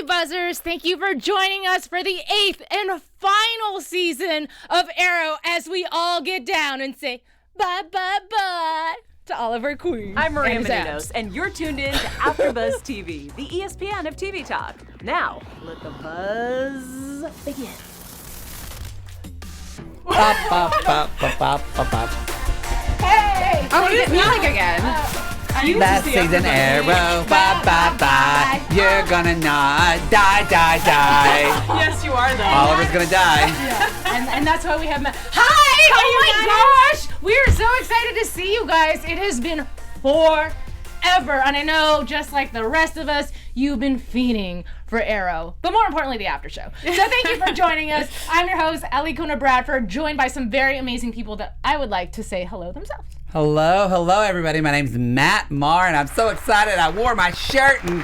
AfterBuzzers, thank you for joining us for the 8th and final season of Arrow as we all get down and say bye, bye, bye to Oliver Queen. I'm Maria Menounos, and you're tuned in to AfterBuzz TV, the ESPN of TV talk. Now, let the buzz begin. Hey! Oh, we get music again. Last season, Arrow, bye, bye, bye. You're gonna not die. Yes, you are, though. Oliver's gonna die. Yeah. And that's why we have Hi! Oh my gosh! We are so excited to see you guys. It has been forever. And I know, just like the rest of us, you've been fiending for Arrow, but more importantly, the after show. So thank you for joining us. I'm your host, Alikona Bradford, joined by some very amazing people that I would like to say hello themselves. Hello, everybody. My name's Matt Marr, and I'm so excited. I wore my shirt, and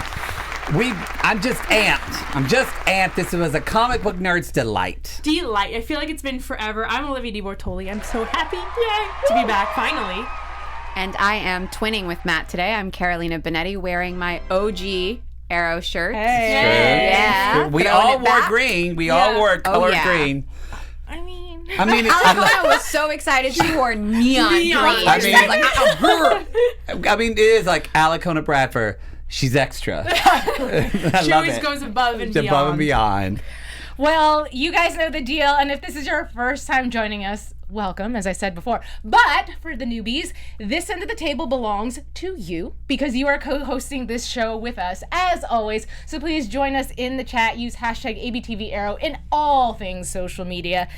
I'm just amped. This was a comic book nerd's delight. I feel like it's been forever. I'm Olivia deBertoli. I'm so happy, to be back finally. And I am twinning with Matt today. I'm Carolina Bonetti, wearing my OG Arrow shirt. Hey. Yeah. We all wore green. We all wore colored green. I mean, Alikona was so excied she wore neon green. I mean, it is like Alikona Bradford. She's extra. She always goes above and beyond. Above and beyond. well, you guys know the deal, and if this is your first time joining us, welcome, as I said before. But for the newbies, this end of the table belongs to you because you are co-hosting this show with us, as always. So please join us in the chat. Use hashtag ABTVArrow in all things social media.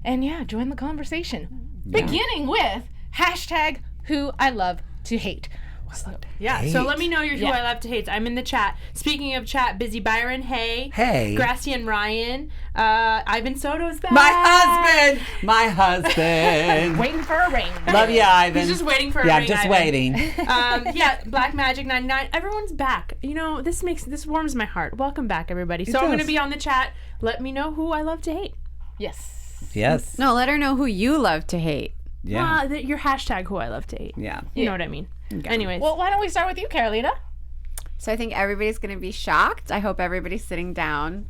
And yeah, join the conversation. Yeah. Beginning with hashtag who I love to hate. So let me know who I love to hate. I'm in the chat. Speaking of chat, Busy Byron, hey. Gracie and Ryan. Ivan Soto's back. My husband. Waiting for a ring. Love you, Ivan. He's just waiting for a ring, Yeah, I'm just waiting. Black Magic 99. Everyone's back. You know, this warms my heart. Welcome back, everybody. So I'm going to be on the chat. Let me know who I love to hate. Yes. No, let her know who you love to hate. Yeah. Your hashtag who I love to hate. Yeah. You know what I mean. Okay. Anyways. Well, why don't we start with you, Carolina? So I think everybody's going to be shocked. I hope everybody's sitting down.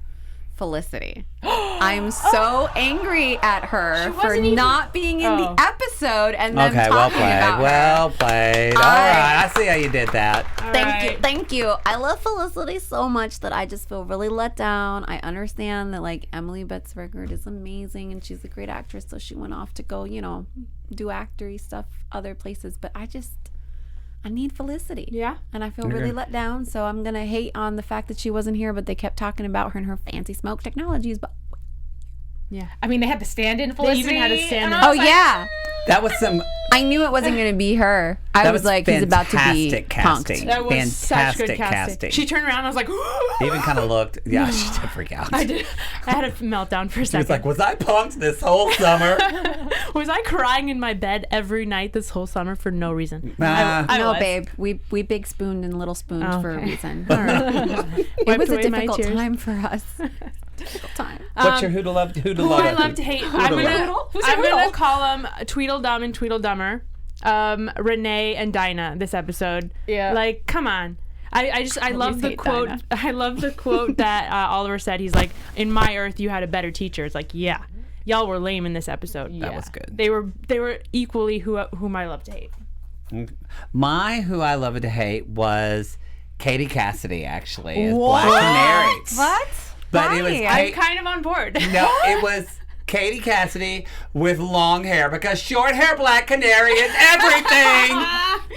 Felicity. I'm so angry at her for not being in the episode and then talking about her. Well played. All right. I see how you did that. Thank you. I love Felicity so much that I just feel really let down. I understand that Emily Betzberger is amazing and she's a great actress, so she went off to go, do actory stuff other places. But I need Felicity. Yeah. And I feel really let down, so I'm going to hate on the fact that she wasn't here, but they kept talking about her and her fancy smoke technologies. But yeah. I mean, they had the stand-in Felicity. They even had a stand-in. Oh, yeah. That was some... I knew it wasn't going to be her. I was like, he's about to be punked. That was fantastic such good casting. She turned around and I was like... Even kind of looked... Yeah, she did freak out. I did. I had a meltdown for a second. She was like, was I punked this whole summer? Was I crying in my bed every night this whole summer for no reason? No, babe. We big spooned and little spooned for a reason. All right. It was a difficult time for us. Difficult time. What's your who to love? Who I love to hate? I'm gonna call them Tweedledum and Tweedledummer, Renee and Dinah this episode. Yeah. Come on. I love the quote. Dinah. I love the quote that Oliver said. He's like, "In my Earth, you had a better teacher." It's like, yeah, y'all were lame in this episode. That was good. They were equally whom I love to hate. My who I love to hate was Katie Cassidy, actually, as Black Canary. What? But it was I'm kind of on board. No, it was Katie Cassidy with long hair, because short hair Black Canary is everything.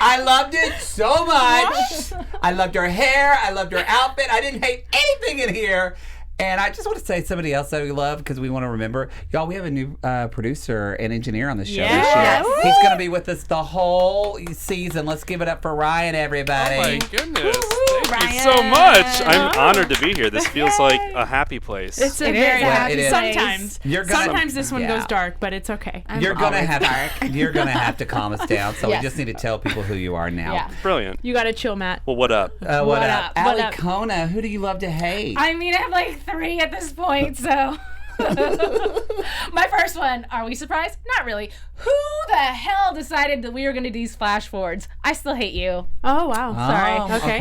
I loved it so much. I loved her hair. I loved her outfit. I didn't hate anything in here. And I just want to say somebody else that we love, because we want to remember. Y'all, we have a new producer and engineer on the show this year. Woo! He's going to be with us the whole season. Let's give it up for Ryan, everybody. Oh, my goodness. Woo-hoo, Thank you so much. I'm honored to be here. This feels like a happy place. It's a very happy place. Sometimes. Sometimes this one goes dark, but it's okay. You're going to have to calm us down, so we just need to tell people who you are now. Yeah. Brilliant. You got to chill, Matt. Well, what up? What up? Alikona, who do you love to hate? I mean, I have 3 at this point, so... My first one, are we surprised? Not really. Who the hell decided that we were going to do these flash forwards? I still hate you. Oh, wow. Sorry. Okay.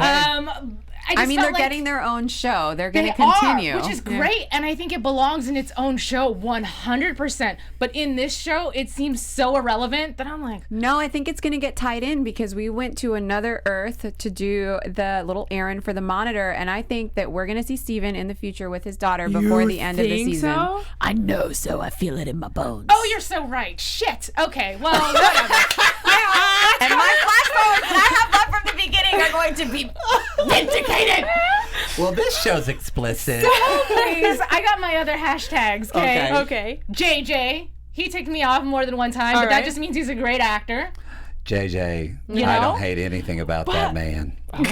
I mean, they're felt getting their own show. They're going they to continue. are, which is great, and I think it belongs in its own show 100%. But in this show, it seems so irrelevant that I'm like, No, I think it's going to get tied in because we went to another Earth to do the little errand for the monitor, and I think that we're going to see Stephen in the future with his daughter before the end of the season. So? I know, so I feel it in my bones. oh, you're so right. Shit. Okay, well, whatever. And my flashforwards that I have left from the beginning are going to be vindicated. Well, this show's explicit. Please, I got my other hashtags, okay? Okay. JJ, he ticked me off more than one time, All but that right. just means he's a great actor. JJ, You I know? don't hate anything about that man. But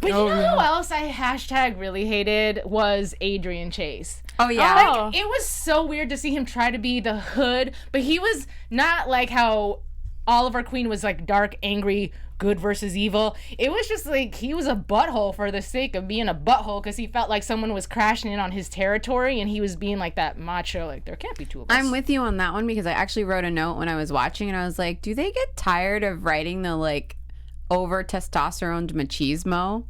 you know who else I hashtag really hated was Adrian Chase. Oh, yeah. Oh. It was so weird to see him try to be the hood, but he was not like how Oliver Queen was like dark, angry, good versus evil. It was just like he was a butthole for the sake of being a butthole because he felt like someone was crashing in on his territory and he was being like that macho, like there can't be two of us. I'm with you on that one because I actually wrote a note when I was watching and I was like, do they get tired of writing the like over testosterone machismo?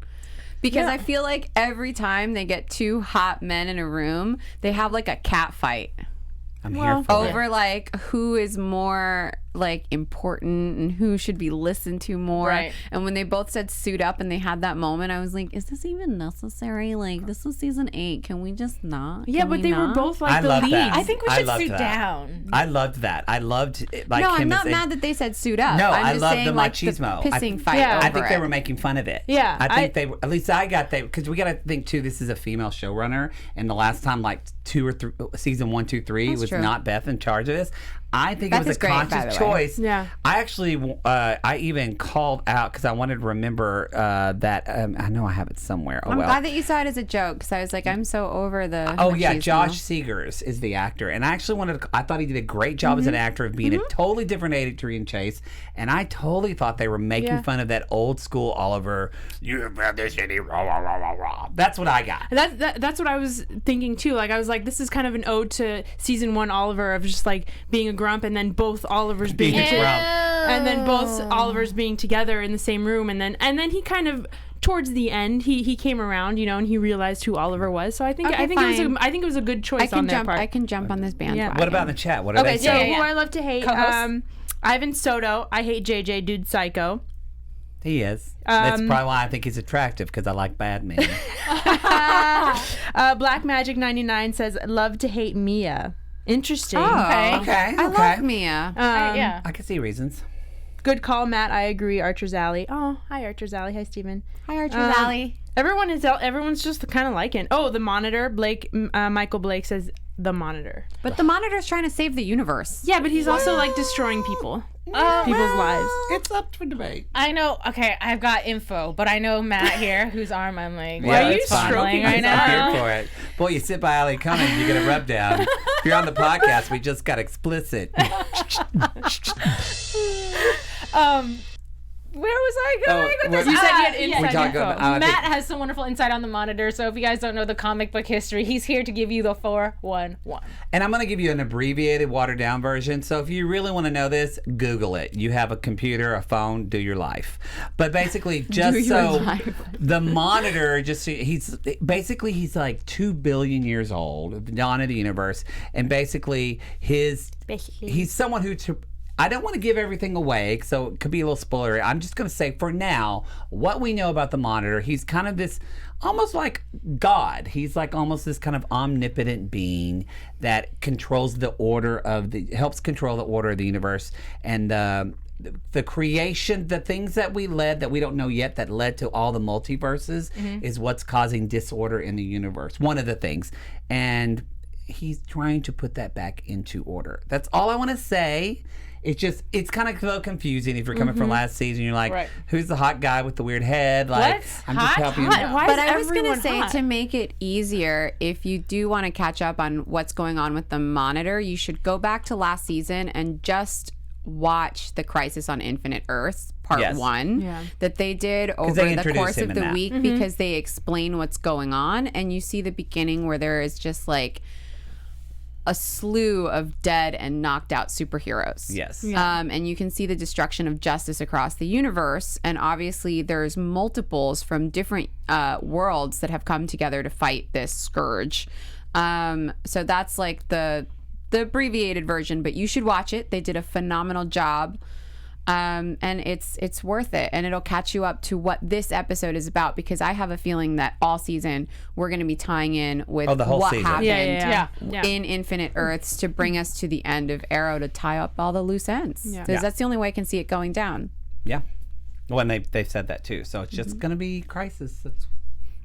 Because I feel like every time they get two hot men in a room, they have like a cat fight I'm here for it. over like who is more like important and who should be listened to more. Right. And when they both said suit up and they had that moment, I was like, is this even necessary? Like, this was season 8. Can we just not? Yeah, Can but we they were not? both like I the love leads. that. I think we I should loved sit that. down. I loved that. I loved it, like No, him I'm not as mad that they said suit up. No, I'm I just love saying, the like, machismo. The pissing fight Yeah. over I think they it. were making fun of it. Yeah, I think they were, at least I got that, because we got to think too, this is a female showrunner, and the last time like 2 or 3, season 1, 2, 3 That's was true. not Beth in charge of this. I think Beth it was is a great, by conscious the way. choice. Yeah. I actually, I even called out because I wanted to remember that, I know I have it somewhere. Oh, I'm well. glad that you saw it as a joke because I was like, I'm so over the. Oh yeah, machismo. Josh Seegers is the actor, and I actually I thought he did a great job as an actor of being a totally different Adrian Chase, and I totally thought they were making fun of that old school Oliver. You have read this city, rah rah rah rah rah. That's what I got. That's what I was thinking too. Like I was like, this is kind of an ode to season 1 Oliver of just like being a grump, and then both Olivers being Being a grump. and then both Olivers being together in the same room, and then he kind of towards the end he came around, and he realized who Oliver was. So I think Okay, it was a good choice on their part. I can jump on this bandwagon. What about in the chat? What are Okay, they so saying? who I love to hate, Co-host? Ivan Soto. I hate JJ, dude, psycho. He is. That's probably why I think he's attractive, because I like bad men. Black Magic 99 says love to hate Mia. Interesting. Oh, Okay. I love Mia. Yeah. I can see reasons. Good call, Matt. I agree. Archer's Alley. Oh, hi, Archer's Alley. Hi, Steven. Hi, Archer's Alley. Everyone's just kind of liking. Oh, the Monitor. Michael Blake says the Monitor. But the Monitor's trying to save the universe. Yeah, but he's also like destroying people's lives. It's up for debate. I know. Okay, I've got info, but I know Matt here, whose arm I'm like, Yeah, are you it's fine. stroking right I'm now? here for it. Boy, you sit by Alikona and you get a rub down. If you're on the podcast, we just got explicit. Where was I going with this? You said you had yeah. inside We talked info. about- I think- Matt has some wonderful insight on the Monitor, so if you guys don't know the comic book history, he's here to give you the 411. And I'm going to give you an abbreviated, watered down version. So if you really want to know this, Google it. You have a computer, a phone, do your life. But basically, just so the Monitor, he's like 2 billion years old, the dawn of the universe. And basically, he's someone who... I don't want to give everything away, so it could be a little spoilery. I'm just going to say, for now, what we know about the Monitor, he's kind of this, almost like God. He's like almost this kind of omnipotent being that controls the order of helps control the order of the universe. And the creation, the things that we don't know yet, that led to all the multiverses, is what's causing disorder in the universe. One of the things. And he's trying to put that back into order. That's all I want to say. It's kind of so confusing if you're coming from last season. You're like, Right. who's the hot guy with the weird head? Like, What's I'm just hot? helping you. Why But is I was going to everyone say, hot? to make it easier, if you do want to catch up on what's going on with the Monitor, you should go back to last season and just watch the Crisis on Infinite Earths part Yes. 1 that they did over they the introduced course him of in the that. week, because they explain what's going on, and you see the beginning where there is just like a slew of dead and knocked out superheroes. Yes. And you can see the destruction of justice across the universe. And obviously, there's multiples from different worlds that have come together to fight this scourge. So that's like the abbreviated version, but you should watch it. They did a phenomenal job. And it's worth it, and it'll catch you up to what this episode is about, because I have a feeling that all season we're going to be tying in with the whole what season. happened in Infinite Earths to bring us to the end of Arrow to tie up all the loose ends. Because that's the only way I can see it going down. Yeah. Well, and they've said that too. So it's just going to be crisis.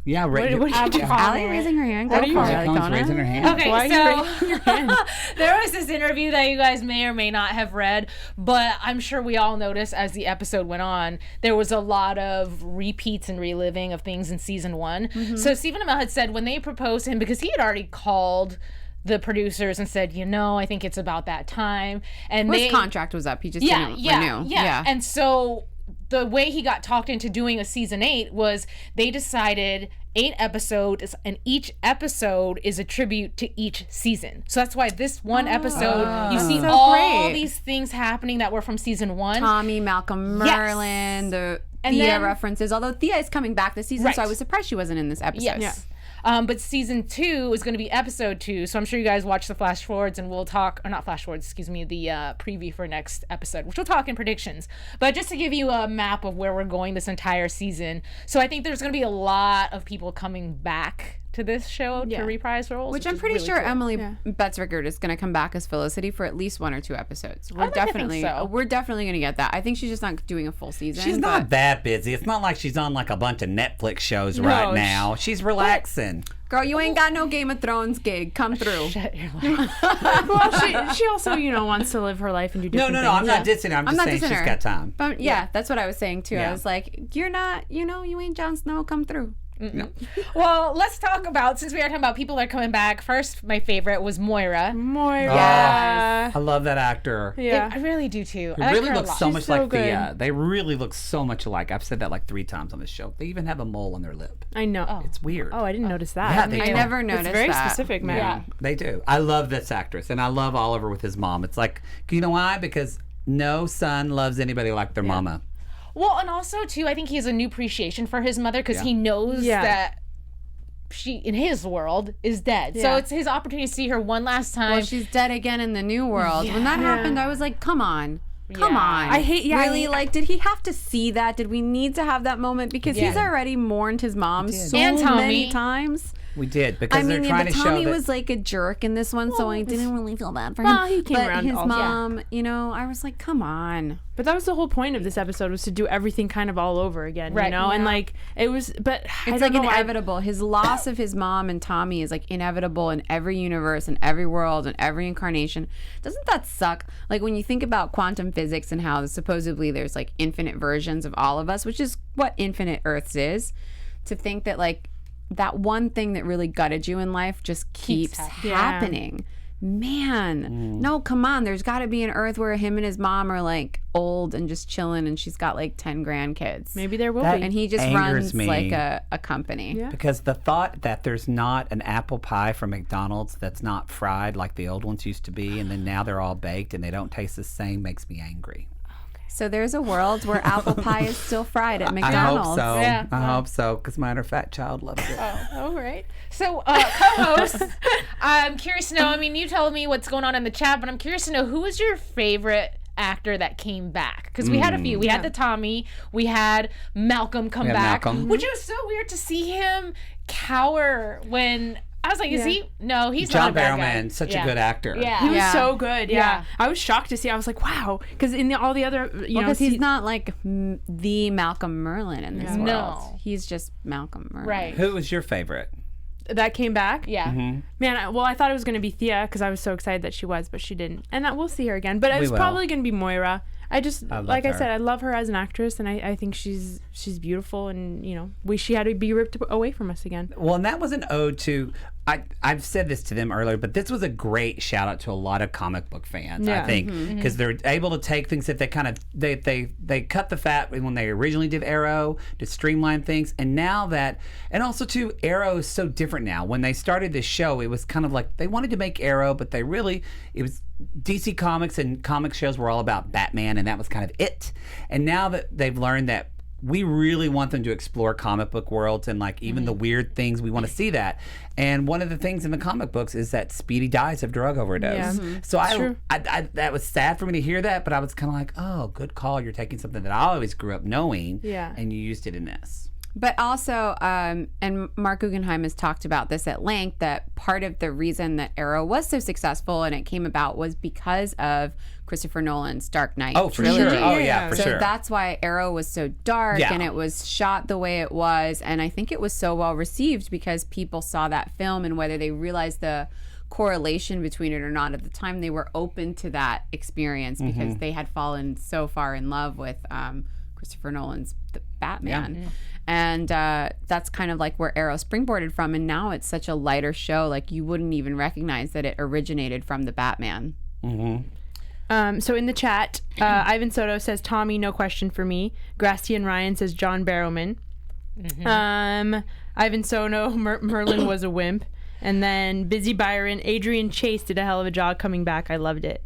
Yeah, right. What did you do? Allie raising her hand. What are you doing? Alikona? raising her hand. Okay, Why are you raising your hand? there was this interview that you guys may or may not have read, but I'm sure we all noticed as the episode went on, there was a lot of repeats and reliving of things in season 1. So Stephen Amell had said when they proposed him, because he had already called the producers and said, I think it's about that time. And His contract was up. He just didn't renew. Yeah. And so the way he got talked into doing a season 8 was they decided 8 episodes, and each episode is a tribute to each season. So that's why this one episode, you see so all great. these things happening that were from season 1. Tommy, Malcolm Merlin, the And Thea then- references. Although Thea is coming back this season, Right. so I was surprised she wasn't in this episode. Yes. But season 2 is going to be episode 2, so I'm sure you guys watch the flash forwards, and we'll talk, or not flash forwards, excuse me, the preview for next episode, which we'll talk in predictions. But just to give you a map of where we're going this entire season, so I think there's going to be a lot of people coming back to this show to reprise roles, Which I'm is pretty really sure cool. Emily Betsrickard is going to come back as Felicity for at least 1 or 2 episodes. We're think definitely so. we're definitely going to get that. I think she's just not doing a full season. She's but not that busy. It's not like she's on like a bunch of Netflix shows right now. She's relaxing. Girl, you ain't got no Game of Thrones gig. Come through. Shut your life. Well, she also, wants to live her life and do No, different things. I'm not dissing her. I'm just not saying dissing she's her. got time. But yeah, that's what I was saying too. Yeah. I was like, you're not, you ain't Jon Snow. Come through. Well, let's talk about, since we are talking about people that are coming back, first, my favorite was Moira. Moira. I love that actor. Yeah. I really do too. He I like really her a looks lot. so She's much so like good. Thea. They really look so much alike. I've said that like 3 times on this show. They even have a mole on their lip. I know. It's weird. Oh, I didn't notice that. Yeah, they I do. never noticed It's very that. specific, man. Yeah. They do. I love this actress, and I love Oliver with his mom. It's like, you know why? Because no son loves anybody like their mama. Well, and also too, I think he has a new appreciation for his mother because he knows Yeah. that she, in his world, is dead. So Yeah. it's his opportunity to see her one last time. Well, she's dead again in the new world. When that happened, I was like, come on. Come Yeah. on. I hate- Really? Like, did he have to see that? Did we need to have that moment? Because he's already mourned his mom so And Tommy. many times. We did, because I mean, they're yeah, trying but to show Tommy that was like a jerk in this one, so I didn't really feel bad for him. Well, he came but around his also. mom, I was like, come on. But that was the whole point of this episode, was to do everything kind of all over again, Right. And like it was, but I It's don't like know, inevitable. His loss of his mom and Tommy is like inevitable in every universe and every world and every incarnation. Doesn't that suck? Like when you think about quantum physics and how supposedly there's like infinite versions of all of us, which is what Infinite Earths is, to think that like that one thing that really gutted you in life just keeps happening. Man, no, come on. There's got to be an Earth where him and his mom are like old and just chilling, and she's got like 10 grandkids. maybe there will That- be. And he just angers runs me. like a company. Yeah. Because the thought that there's not an apple pie from McDonald's that's not fried like the old ones used to be, and then now they're all baked and they don't taste the same, makes me angry. So there's a world where apple pie is still fried at I McDonald's. hope so. Yeah. I hope so, because my inner fat child loves it. All right. So, co-host, I'm curious to know, I mean, you told me what's going on in the chat, but I'm curious to know, who was your favorite actor that came back? Because we had a few. We had the Tommy. We had Malcolm come had back. Malcolm. Which was so weird to see him cower when... I was like, is he? No, he's John not a bad guy. Barrowman, such a good actor. Yeah. He was Yeah. so good. Yeah. Yeah. I was shocked to see. I was like, wow, because in all the other, Because he's not like the Malcolm Merlin in this world. No. He's just Malcolm Merlin. Right. Who was your favorite? that came back. Yeah. Man, I thought it was going to be Thea because I was so excited that she was, but she didn't. And that we'll see her again. But We it's will. probably going to be Moira. I love like I her. said, I love her as an actress, and I think she's beautiful, and she had to be ripped away from us again. Well, and that was an ode to I've said this to them earlier, but this was a great shout out to a lot of comic book fans, I think, because they're able to take things that they kind of they cut the fat when they originally did Arrow to streamline things, and now that, and also too, Arrow is so different now. When they started this show, it was kind of like they wanted to make Arrow, but it was DC Comics and comic shows were all about Batman, and that was kind of it. And now that they've learned that we really want them to explore comic book worlds and like even the weird things, we want to see that. And one of the things in the comic books is that Speedy dies of drug overdose. Yeah. So I that was sad for me to hear that, but I was kind of like, oh, good call. You're taking something that I always grew up knowing, and you used it in this. But also, and Marc Guggenheim has talked about this at length, that part of the reason that Arrow was so successful and it came about was because of Christopher Nolan's Dark Knight trilogy. Sure. Oh, yeah, for sure. So that's why Arrow was so dark and it was shot the way it was. And I think it was so well received because people saw that film, and whether they realized the correlation between it or not at the time, they were open to that experience because they had fallen so far in love with Christopher Nolan's Batman. Yeah. And that's kind of like where Arrow springboarded from, and now it's such a lighter show, like you wouldn't even recognize that it originated from the Batman. So in the chat, Ivan Soto says Tommy, no question for me. Grastian Ryan says John Barrowman. Ivan Soto, Merlin was a wimp. And then Busy Byron, Adrian Chase did a hell of a job coming back. I loved it.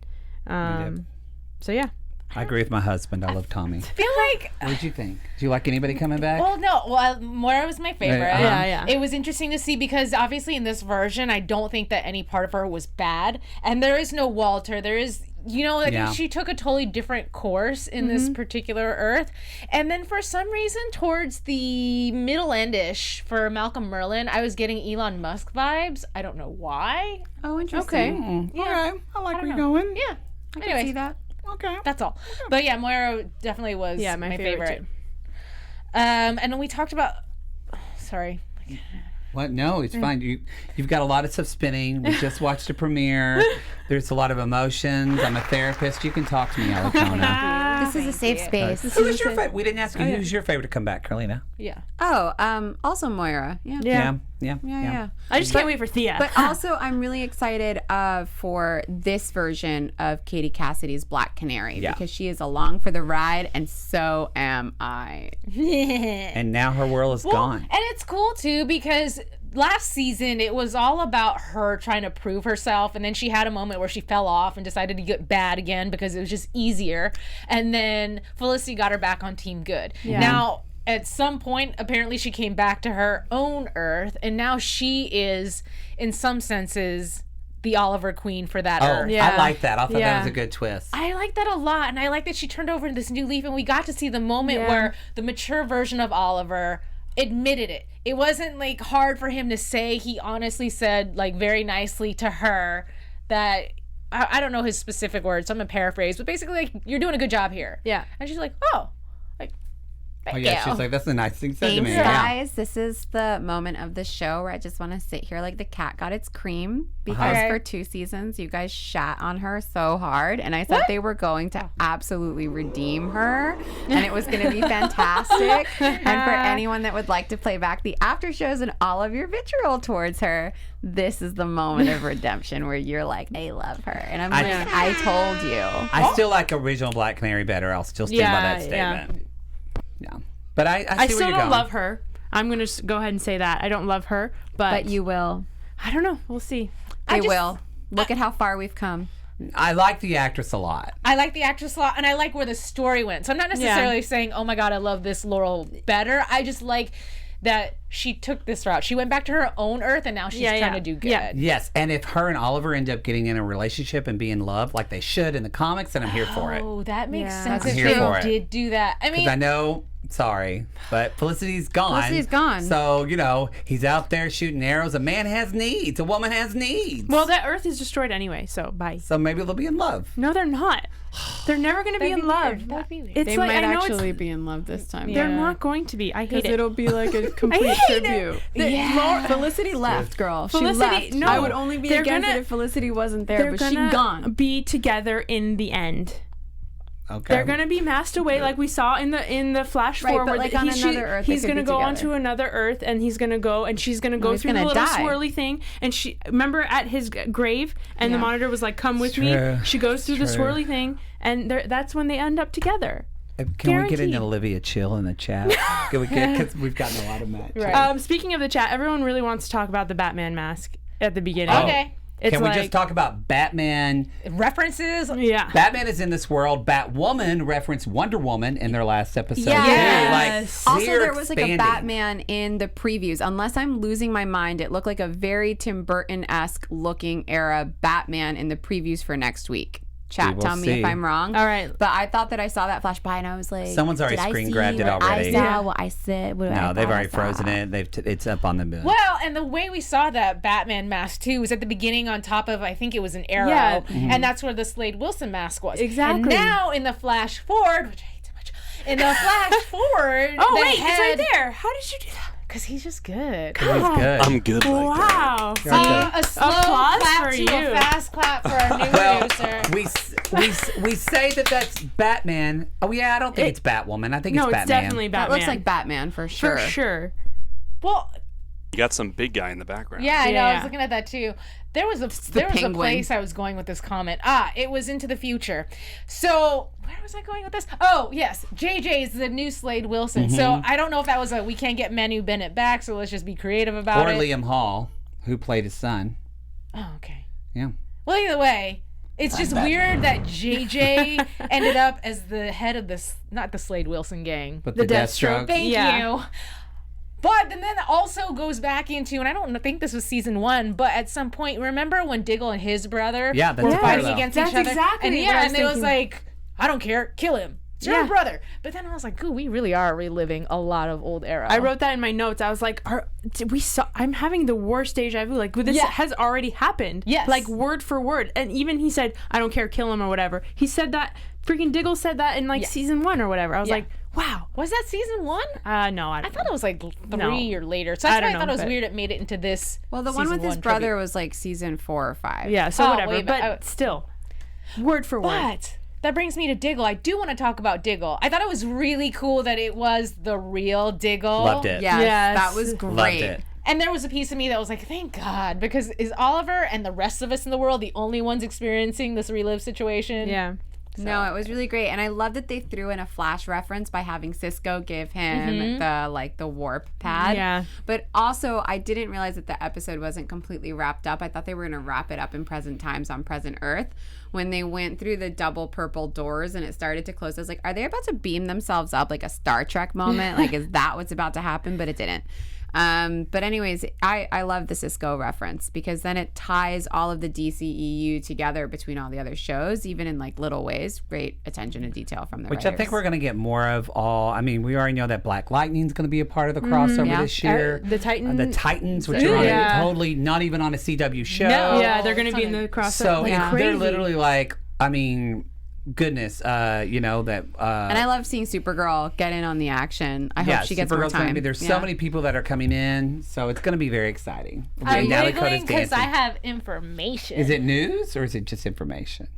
So yeah. I agree with my husband. I love Tommy. I feel like... What did you think? Do you like anybody coming back? Well, no. Well, Moira was my favorite. Yeah. It was interesting to see because obviously in this version, I don't think that any part of her was bad. And there is no Walter. There is... she took a totally different course in this particular Earth. And then for some reason, towards the middle end-ish for Malcolm Merlyn, I was getting Elon Musk vibes. I don't know why. Oh, interesting. Okay. Yeah. All right. I like where you're going. Yeah. I can see that. Okay. That's all. But yeah, Moira definitely was my favorite. And then we talked about... Sorry. What? No, it's fine. You've got a lot of stuff spinning. We just watched a premiere. There's a lot of emotions. I'm a therapist. You can talk to me, Alikona. This is a safe space. Who was your favorite? We didn't ask you. Who's your favorite to come back, Carolina? Yeah. Oh, also Moira. Yeah. I just can't wait for Thea. But also, I'm really excited for this version of Katie Cassidy's Black Canary because she is along for the ride, and so am I. And now her world is gone. And it's cool too because last season it was all about her trying to prove herself, and then she had a moment where she fell off and decided to get bad again because it was just easier, and then Felicity got her back on Team Good. Now at some point apparently she came back to her own Earth, and now she is in some senses the Oliver Queen for that Earth. I like that. I thought that was a good twist. I like that a lot, and I like that she turned over this new leaf, and we got to see the moment where the mature version of Oliver admitted it. It wasn't like hard for him to say. He honestly said like very nicely to her that I don't know his specific words, so I'm gonna paraphrase, but basically like, you're doing a good job here. Yeah. And she's like, oh, like, thank you. She's like, that's a nice thing said to me. Guys, this is the moment of the show where I just want to sit here like the cat got its cream because for 2 seasons you guys shat on her so hard, and I said they were going to absolutely redeem her and it was going to be fantastic. And for anyone that would like to play back the after shows and all of your vitriol towards her, this is the moment of redemption where you're like, I love her. And I'm like, I told you. I still like original Black Canary better. I'll still stand by that statement. Yeah. But I see still where you're don't going. love her. I'm going to go ahead and say that. I don't love her, but you will. I don't know. We'll see. They will. Look at how far we've come. I like the actress a lot. I like the actress a lot, and I like where the story went. So I'm not necessarily saying, oh my God, I love this Laurel better. I just like that she took this route. She went back to her own Earth, and now she's trying to do good. Yes, and if her and Oliver end up getting in a relationship and be in love like they should in the comics, then I'm here for it. Oh, that makes sense. I'm here for it. Did do that. I mean, I know. Sorry, but Felicity's gone. So, he's out there shooting arrows. A man has needs. A woman has needs. Well, that Earth is destroyed anyway, so bye. So maybe they'll be in love. No, they're not. They're never going to be in love. They might actually be in love this time. They're not going to be. I hate it. Because it'll be like a complete tribute. Felicity left, girl. She left. No, I would only be against it if Felicity wasn't there, but she's gone. Be together in the end. Okay. They're gonna be masked away, like we saw in the flash Right, forward. but, like, on another Earth, they he's could gonna be go together. onto another Earth, and he's gonna go, and she's gonna go he's through the gonna little die. swirly thing. And she remember at his grave, and the monitor was like, "Come with me." true. She goes through the True. swirly thing, and that's when they end up together. Can we get Guaranteed. an Olivia chill in the chat? Can we get, because we've gotten a lot of matches. Right. Speaking of the chat, everyone really wants to talk about the Batman mask at the beginning. Okay. It's Can we like, just talk about Batman? References. Yeah. Batman is in this world. Batwoman referenced Wonder Woman in their last episode. Yes. Too. Like, Also, they're there was like a expanding. Batman in the previews. Unless I'm losing my mind, it looked like a very Tim Burton-esque looking era Batman in the previews for next week. Chat, will tell me see. if I'm wrong. All right. But I thought that I saw that flash by, and I was like, Someone's already did I screen see grabbed it what already. I saw Yeah. what I said. What I No, they've thought I already saw. frozen it. It's up on the moon. Well, and the way we saw that Batman mask too was at the beginning on top of, I think it was an arrow, Yeah. and that's where the Slade Wilson mask was. Exactly. And now in the flash forward, which I hate so much, in the flash forward, Oh the wait, it's right head, there. How did you do that? because he's just good. He's good. I'm good like that. Wow. A slow Applause clap for to you. a fast clap for our new Well, producer. we say that that's Batman. Oh yeah, I don't think it's Batwoman. I think No, it's it's Batman. definitely That Batman. looks like Batman for sure. For sure. Well, You got some big guy in the background. yeah, I know. I Yeah. was looking at that too. There was a penguin. place I was going with this comment. It was Into the Future. So where was I going with this? Oh yes, JJ is the new Slade Wilson. So I don't know if that was we can't get Manu Bennett back, so let's just be creative about Or it. Liam Hall, who played his son. Oh, okay. Yeah. Well, either way, it's just weird that JJ ended up as the head of this, not the Slade Wilson gang. But the Deathstroke. Thank Yeah. you. But then it also goes back into, and I don't think this was season 1, but at some point, remember when Diggle and his brother Yeah, that's were fighting parallel. against That's each other? exactly and what I was and it was thinking. like, I don't care, kill him. It's your Yeah. brother. But then I was like, ooh, we really are reliving a lot of old era. I wrote that in my notes. I was like, I'm having the worst deja vu. Like, this has already happened. Yes. Like, word for word. And even he said, I don't care, kill him or whatever. He said that, freaking Diggle said that in, like, season 1 or whatever. I was like, wow. Was that season 1? No, I I thought it was like 3 No. or later. So I that's why don't I thought know, it was but- weird it made it into this. Well, the one season with his 1 brother tribute. was like season 4 or 5. Yeah, so Oh, whatever. wait, but still, word for word. But that brings me to Diggle. I do want to talk about Diggle. I thought it was really cool that it was the real Diggle. Loved it. Yes, Yes. that was great. Loved it. And there was a piece of me that was like, thank God, because is Oliver and the rest of us in the world the only ones experiencing this relive situation? Yeah. No, it was really great, and I love that they threw in a Flash reference by having Cisco give him the warp pad. Yeah. But also, I didn't realize that the episode wasn't completely wrapped up. I thought they were gonna wrap it up in present times on present Earth. When they went through the double purple doors and it started to close, I was like, are they about to beam themselves up like a Star Trek moment? Like, is that what's about to happen? But it didn't. But anyways, I love the Cisco reference because then it ties all of the DCEU together between all the other shows, even in like little ways. Great attention to detail from the Which I think we're going to get more of all. I mean, we already know that Black Lightning's going to be a part of the crossover yeah. this year. The Titan. The Titans, which are on Yeah. totally not even on a CW show. No. Yeah, they're going to be in the crossover. So like, Yeah. crazy. they're literally like, I mean, goodness, you know, that. And I love seeing Supergirl get in on the action. I hope she gets more Supergirl's gonna time. be, there's Yeah. so many people that are coming in, so it's going to be very exciting. I'm Now giggling Dakota's because I dancing. have information. Is it news or is it just information?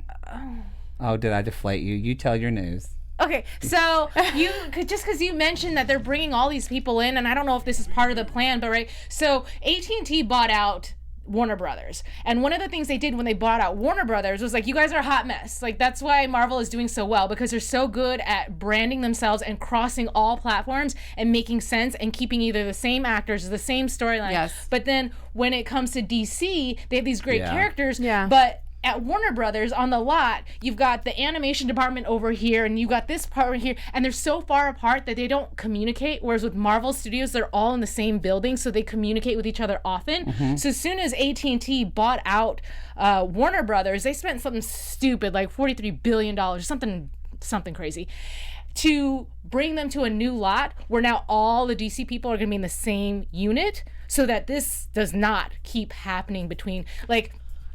Oh, did I deflate you? You tell your news. Okay, so you just because you mentioned that they're bringing all these people in, and I don't know if this is part of the plan, but right. So AT&T bought out Warner Brothers, and one of the things they did when they bought out Warner Brothers was like, you guys are a hot mess. Like, that's why Marvel is doing so well, because they're so good at branding themselves and crossing all platforms and making sense and keeping either the same actors or the same storyline. Yes. But then when it comes to DC, they have these great Yeah. characters. Yeah. But at Warner Brothers on the lot, you've got the animation department over here and you got this part over here, and they're so far apart that they don't communicate, whereas with Marvel Studios they're all in the same building, so they communicate with each other often. So as soon as AT&T bought out Warner Brothers, they spent something stupid like $43 billion, something crazy, to bring them to a new lot where now all the DC people are going to be in the same unit, so that this does not keep happening between, like,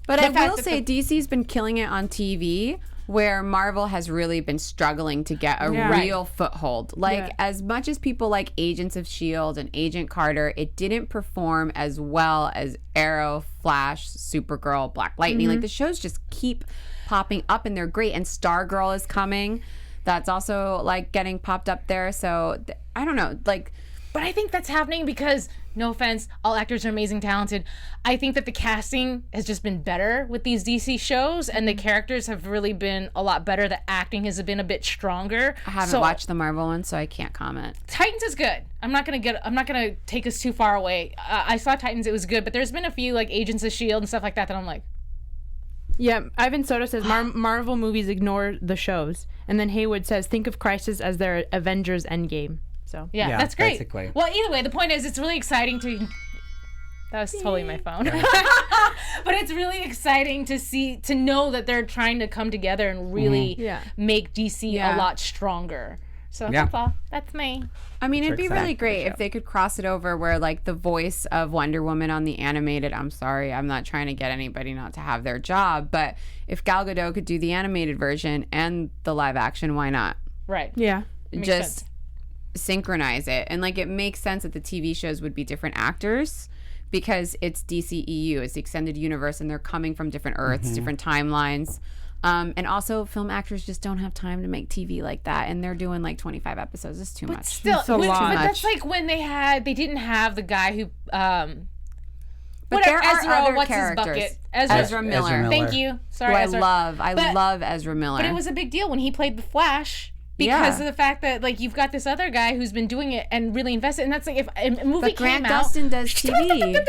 But I will say DC's been killing it on TV, where Marvel has really been struggling to get a real foothold. Like, as much as people like Agents of S.H.I.E.L.D. and Agent Carter, it didn't perform as well as Arrow, Flash, Supergirl, Black Lightning. Like, the shows just keep popping up, and they're great. And Stargirl is coming. That's also, like, getting popped up there. So, I don't know. Like... But I think that's happening because, no offense, all actors are amazing, talented. I think that the casting has just been better with these DC shows, and the characters have really been a lot better. The acting has been a bit stronger. I haven't watched the Marvel one, so I can't comment. Titans is good. I'm not gonna take us too far away. I saw Titans; it was good, but there's been a few like Agents of S.H.I.E.L.D. and stuff like that I'm like. Yeah, Ivan Soto says Marvel movies ignore the shows, and then Haywood says think of Crisis as their Avengers Endgame. So yeah, that's great. Basically. Well, either way, the point is it's really exciting to... That was totally my phone. But it's really exciting to know that they're trying to come together and really make DC a lot stronger. So that's all. That's me. I mean, it'd be really great if they could cross it over where, like, the voice of Wonder Woman on the animated, I'm sorry, I'm not trying to get anybody not to have their job, but if Gal Gadot could do the animated version and the live action, why not? Right. Yeah. Just synchronize it. And, like, it makes sense that the TV shows would be different actors because it's DCEU, it's the extended universe, and they're coming from different Earths, different timelines. And also, film actors just don't have time to make TV like that, and they're doing like 25 episodes. It's too much. Still, it's a lot. But that's like when they didn't have the guy who, but there are other what's characters. His bucket? Ezra Miller. Thank you. Sorry, who Ezra. I love Ezra Miller. But it was a big deal when he played the Flash. Because of the fact that, like, you've got this other guy who's been doing it and really invested, and that's like if a movie but Grant came out. Gustin does TV.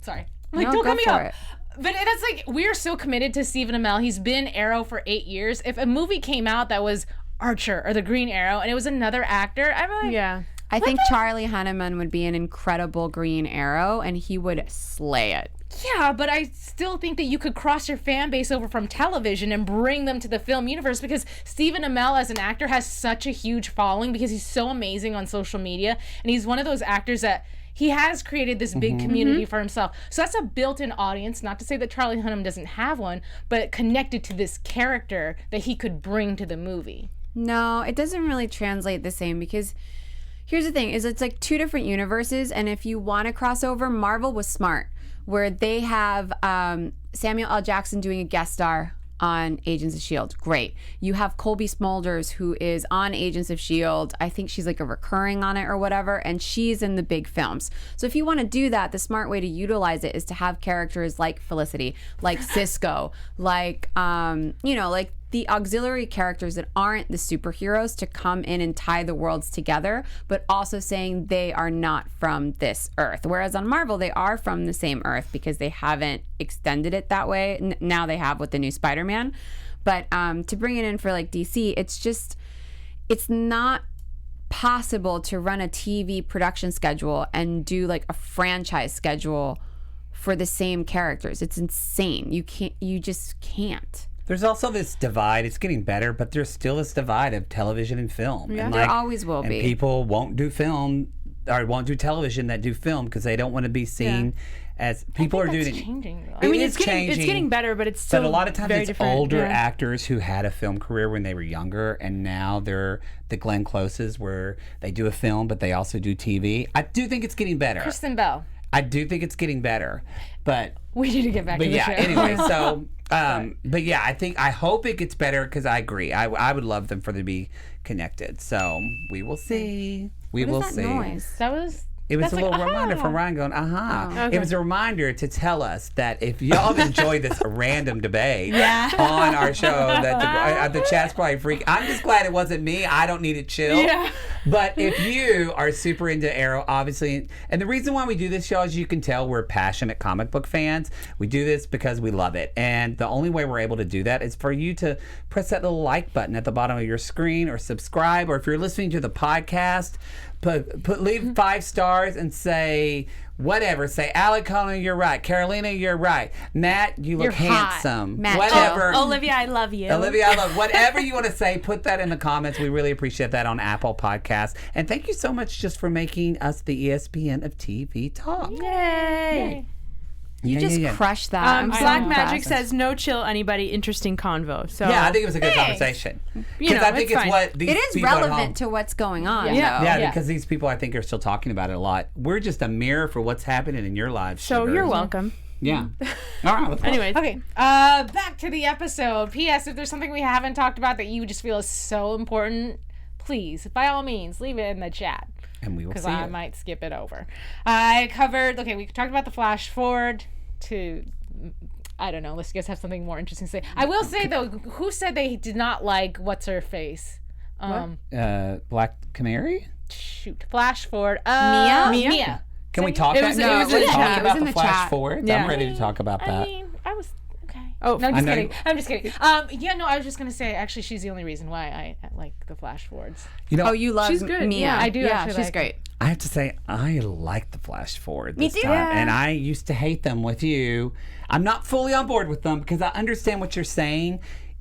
Sorry, I'm like, No, don't go cut me for off. it. But that's like, we're so committed to Stephen Amell. He's been Arrow for 8 years. If a movie came out that was Archer or the Green Arrow and it was another actor, I'm like, I think Charlie Hunnam would be an incredible Green Arrow, and he would slay it. Yeah, but I still think that you could cross your fan base over from television and bring them to the film universe because Stephen Amell as an actor has such a huge following because he's so amazing on social media, and he's one of those actors that he has created this big community for himself. So that's a built-in audience, not to say that Charlie Hunnam doesn't have one, but connected to this character that he could bring to the movie. No, it doesn't really translate the same because here's the thing, is it's like two different universes, and if you want to cross over, Marvel was smart, where they have Samuel L. Jackson doing a guest star on Agents of S.H.I.E.L.D. Great. You have Colby Smulders, who is on Agents of S.H.I.E.L.D. I think she's like a recurring on it or whatever, and she's in the big films. So if you want to do that, the smart way to utilize it is to have characters like Felicity, like Cisco, like, like the auxiliary characters that aren't the superheroes to come in and tie the worlds together, but also saying they are not from this Earth. Whereas on Marvel, they are from the same Earth because they haven't extended it that way. Now they have with the new Spider-Man. But to bring it in for like DC, it's not possible to run a TV production schedule and do like a franchise schedule for the same characters. It's insane. You just can't. There's also this divide. It's getting better, but there's still this divide of television and film. Yeah, and there always will be. And people won't do film or won't do television that do film because they don't want to be seen as people are doing. Changing, though. I mean, it's getting better, but it's still But a lot of times very it's different. older actors who had a film career when they were younger, and now they're the Glenn Closes where they do a film, but they also do TV. I do think it's getting better. Kristen Bell. I do think it's getting better, but We need to get back to the show. anyway, so but yeah, I hope it gets better because I agree. I would love them for them to be connected. So we will see. We will see. Noise? That was... It was That's a like, little reminder from Ryan going, Okay. It was a reminder to tell us that if y'all enjoy this random debate on our show, that the chat's probably freak. I'm just glad it wasn't me. I don't need it chill. Yeah. But if you are super into Arrow, obviously, and the reason why we do this show, as you can tell, we're passionate comic book fans. We do this because we love it. And the only way we're able to do that is for you to press that little like button at the bottom of your screen or subscribe. Or if you're listening to the podcast, leave 5 stars and say whatever. Say, Alikona, you're right. Carolina, you're right. Matt, you look You're hot. handsome. Matt, whatever. Olivia, I love you. Olivia, I love whatever you want to say. Put that in the comments. We really appreciate that on Apple Podcasts. And thank you so much just for making us the ESPN of TV talk. Yay. You just crushed that. I'm so Black impressed. Magic says no chill anybody, interesting convo. So Yeah, I think it was a good conversation. Because I think it's it's fine. what these It is people at home- relevant to what's going on. Yeah. though. Yeah, because these people I think are still talking about it a lot. We're just a mirror for what's happening in your lives. So sugars. you're welcome. Yeah. All right. Let's go. Anyways, Okay, back to the episode. P.S. If there's something we haven't talked about that you just feel is so important, please, by all means, leave it in the chat. And we will Because see I it. might skip it over. I covered, we talked about the flash forward to, I don't know, let's just have something more interesting to say. I will say, though, who said they did not like What's Her Face? Black Canary? Shoot. Flash forward. Mia? Can we talk It was- that? it was in the talk chat. It about was in the the flash chat. forwards? Yeah. I'm ready to talk about I that. mean, I was, okay. Oh, No, I'm just I know kidding. I'm just kidding. I was just going to say, actually, she's the only reason why I like the flash forwards. You know, Oh, you love She's good. Mia. Yeah, I do Yeah, actually she's like great. I have to say, I like the flash forward Me this too. time. Yeah. And I used to hate them with you. I'm not fully on board with them because I understand what you're saying.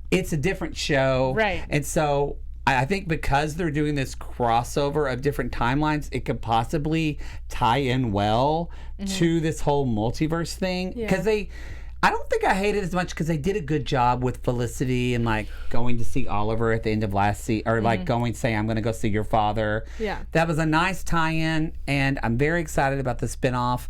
It's a different show. Right. And so I think because they're doing this crossover of different timelines, it could possibly tie in well to this whole multiverse thing. Because I don't think I hate it as much because they did a good job with Felicity and like going to see Oliver at the end of last season, or like going saying, I'm going to go see your father. Yeah. That was a nice tie-in, and I'm very excited about the spinoff.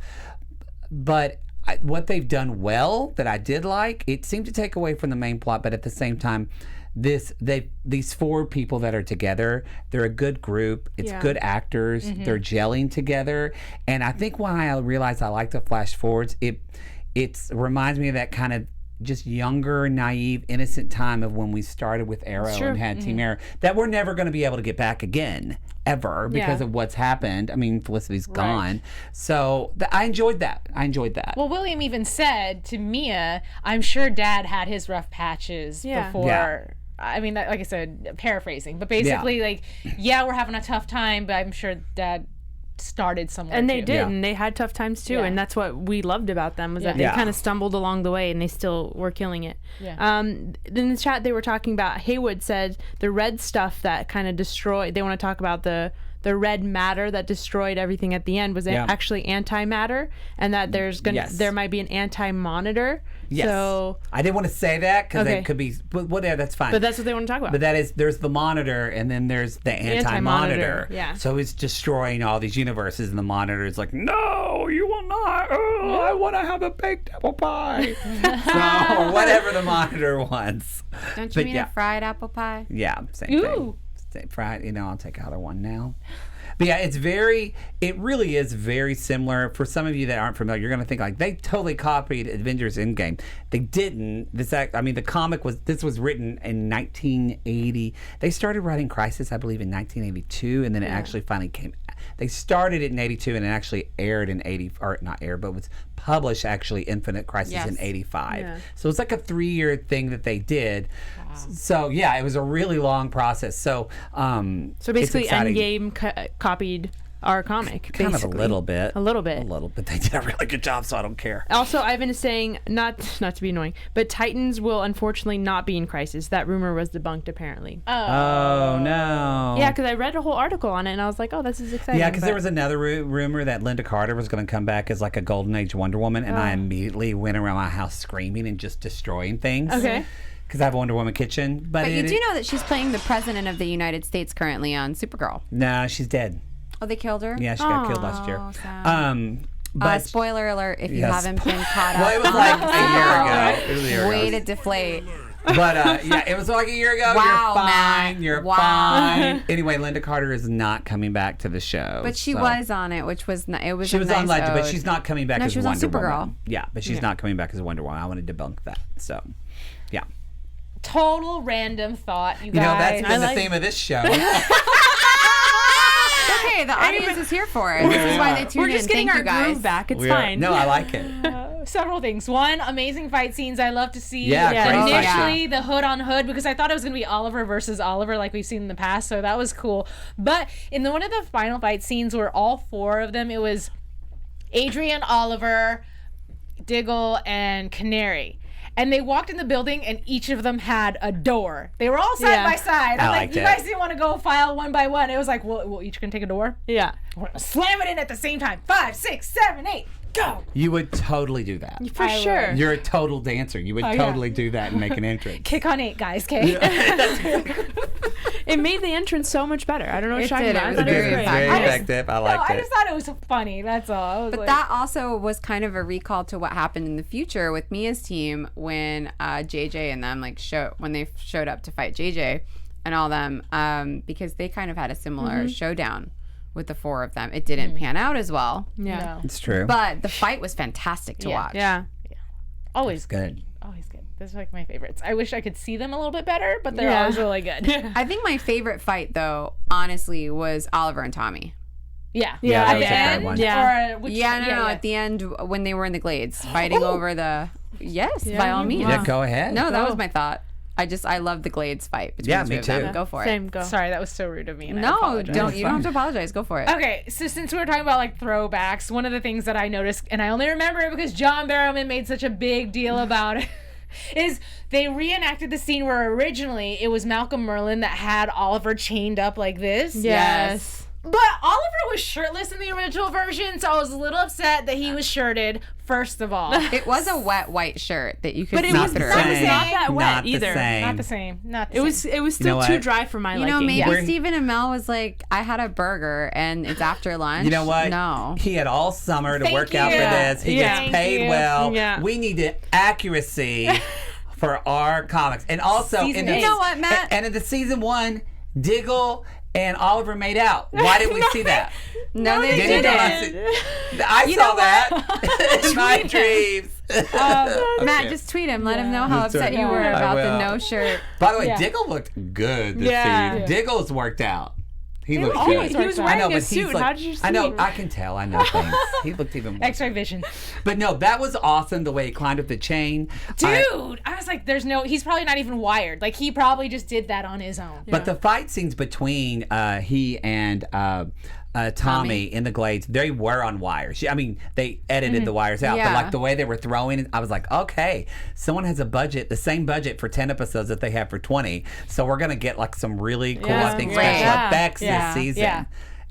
But what they've done well that I did like, it seemed to take away from the main plot, but at the same time, these four people that are together, they're a good group. It's good actors. They're gelling together, and I think when I realized I like the flash forwards, it reminds me of that kind of just younger, naive, innocent time of when we started with Arrow and had Team Arrow that we're never going to be able to get back again, ever, because of what's happened. I mean, Felicity's gone. So I enjoyed that. Well, William even said to Mia, I'm sure Dad had his rough patches before. Yeah. I mean, like I said, paraphrasing, but basically, we're having a tough time, but I'm sure Dad started somewhere. And they too. did, and they had tough times too, and that's what we loved about them was that they kind of stumbled along the way, and they still were killing it. Yeah. In the chat, they were talking about Haywood said the red stuff that kind of destroyed. They want to talk about the red matter that destroyed everything at the end was actually antimatter, and that there might be an anti-monitor. Yes. So I didn't want to say that because it could be, but whatever, that's fine. but that's what they want to talk about. But there's the monitor, and then there's the anti-monitor. Yeah. So it's destroying all these universes, and the monitor is like, no, you will not. Oh, I want to have a baked apple pie. Or whatever the monitor wants. Don't you mean a fried apple pie? Yeah, same thing. Fried, I'll take either one now. But yeah, it really is very similar. For some of you that aren't familiar, you're going to think like they totally copied Avengers Endgame. They didn't. The comic this was written in 1980. They started writing Crisis, I believe, in 1982, and then it actually finally came. They started it in 82, and it actually aired in 80, or not aired, but was published actually Infinite Crisis in 85. Yeah. So it's like a 3-year thing that they did. Wow. So yeah, it was a really long process. So basically, it's exciting. Endgame copied our comic. Kind of a little bit. A little bit. They did a really good job, so I don't care. Also, Ivan is saying, not to be annoying, but Titans will unfortunately not be in Crisis. That rumor was debunked, apparently. Oh no. Yeah, because I read a whole article on it, and I was like, oh, this is exciting. Yeah, because there was another rumor that Linda Carter was going to come back as like a Golden Age Wonder Woman, and I immediately went around my house screaming and just destroying things. Okay. Because I have a Wonder Woman kitchen. But you do know that she's playing the President of the United States currently on Supergirl. No, she's dead. Oh, they killed her? Yeah, she got killed last year. Sad. But spoiler alert if you Yes. haven't been caught up. well, it was like a year ago. It was a year Way ago. to deflate. But yeah, it was like a year ago. Wow, You're fine. Matt. You're Wow. fine. Anyway, Linda Carter is not coming back to the show. But she so. was on it, which was it was She a was nice on Legend, but ode. she's not coming back No, as she was on Wonder Supergirl. Woman. Yeah, but she's not coming back as Wonder Woman. I want to debunk that. So, yeah. Total random thought, you guys. That's been the theme of this show. Okay, the audience is here for it. This is why they tune We're in. just getting Thank our you guys. groove back. It's We are- fine. No, I like it. Several things. One, amazing fight scenes I love to see. Yeah, great fight Initially, the hood on hood, because I thought it was going to be Oliver versus Oliver like we've seen in the past, so that was cool. But in one of the final fight scenes where all four of them, it was Adrian, Oliver, Diggle, and Canary. And they walked in the building, and each of them had a door. They were all side by side. I'm like, liked you it. guys didn't want to go file one by one. It was like, well, each can take a door. Yeah. We're gonna slam it in at the same time. 5, 6, 7, 8. go. You would totally do that. For sure. You're a total dancer. You would totally do that and make an entrance. Kick on 8, guys. Okay. It made the entrance so much better. I don't know what you're talking about. I thought it was great. Very effective. I liked I it. just thought it was funny. That's all. But that also was kind of a recall to what happened in the future with Mia's team when JJ and them when they showed up to fight JJ and all them because they kind of had a similar showdown with the 4 of them. It didn't pan out as well. Yeah. No. It's true. But the fight was fantastic to watch. Yeah. Always Good. Always good. Those are like my favorites. I wish I could see them a little bit better, but they're Yeah. always really good. I think my favorite fight, though, honestly, was Oliver and Tommy. Yeah. Yeah, At that the was a great end? one. Yeah. Or which, No, at the end when they were in the glades fighting over the... Yes, by all means. Yeah, go ahead. No, that was my thought. I love the glades fight between the me two of them. too. Go for it. Same, go. Sorry, that was so rude of me. And I No, apologize. you don't have to apologize. Go for it. Okay, so since we were talking about like throwbacks, one of the things that I noticed, and I only remember it because John Barrowman made such a big deal about it, is they reenacted the scene where originally it was Malcolm Merlin that had Oliver chained up like this. Yes. But Oliver was shirtless in the original version, so I was a little upset that he was shirted, first of all. It was a wet white shirt that you could But it see was through. not that wet Not the either. same. Not the same. Not the It same. was still know too what? dry for my You liking. know, maybe We're- Stephen Amell was like, I had a burger and it's after lunch. You know what? No. He had all summer to Thank work out for you. this. He Yeah. gets paid Thank you. well. Yeah. We needed accuracy for our comics. And also, Season in the, eight. You know what, Matt? And in the season 1, Diggle and Oliver made out. Why didn't we see that? No, they Didn't didn't. I You saw know that in my dreams. Matt, just tweet him. Let him know how That's upset right. you were I about the will. no shirt. By the way, Yeah. Diggle looked good this Yeah. season. Diggle's worked out. He looked always good. He was wearing I know, a but suit. he's like, How did you see I know, him? I can tell. I know things. He looked even more. X-ray vision. But no, that was awesome the way he climbed up the chain. Dude, I was like, he's probably not even wired. Like, he probably just did that on his own. But the fight scenes between he and Tommy in the glades, they were on wires. I mean, they edited the wires out, but Yeah. like the way they were throwing it, I was like, okay, someone has a budget, the same budget for 10 episodes that they have for 20. So we're going to get like some really cool, I think, great. special Yeah. effects Yeah. this season. Yeah.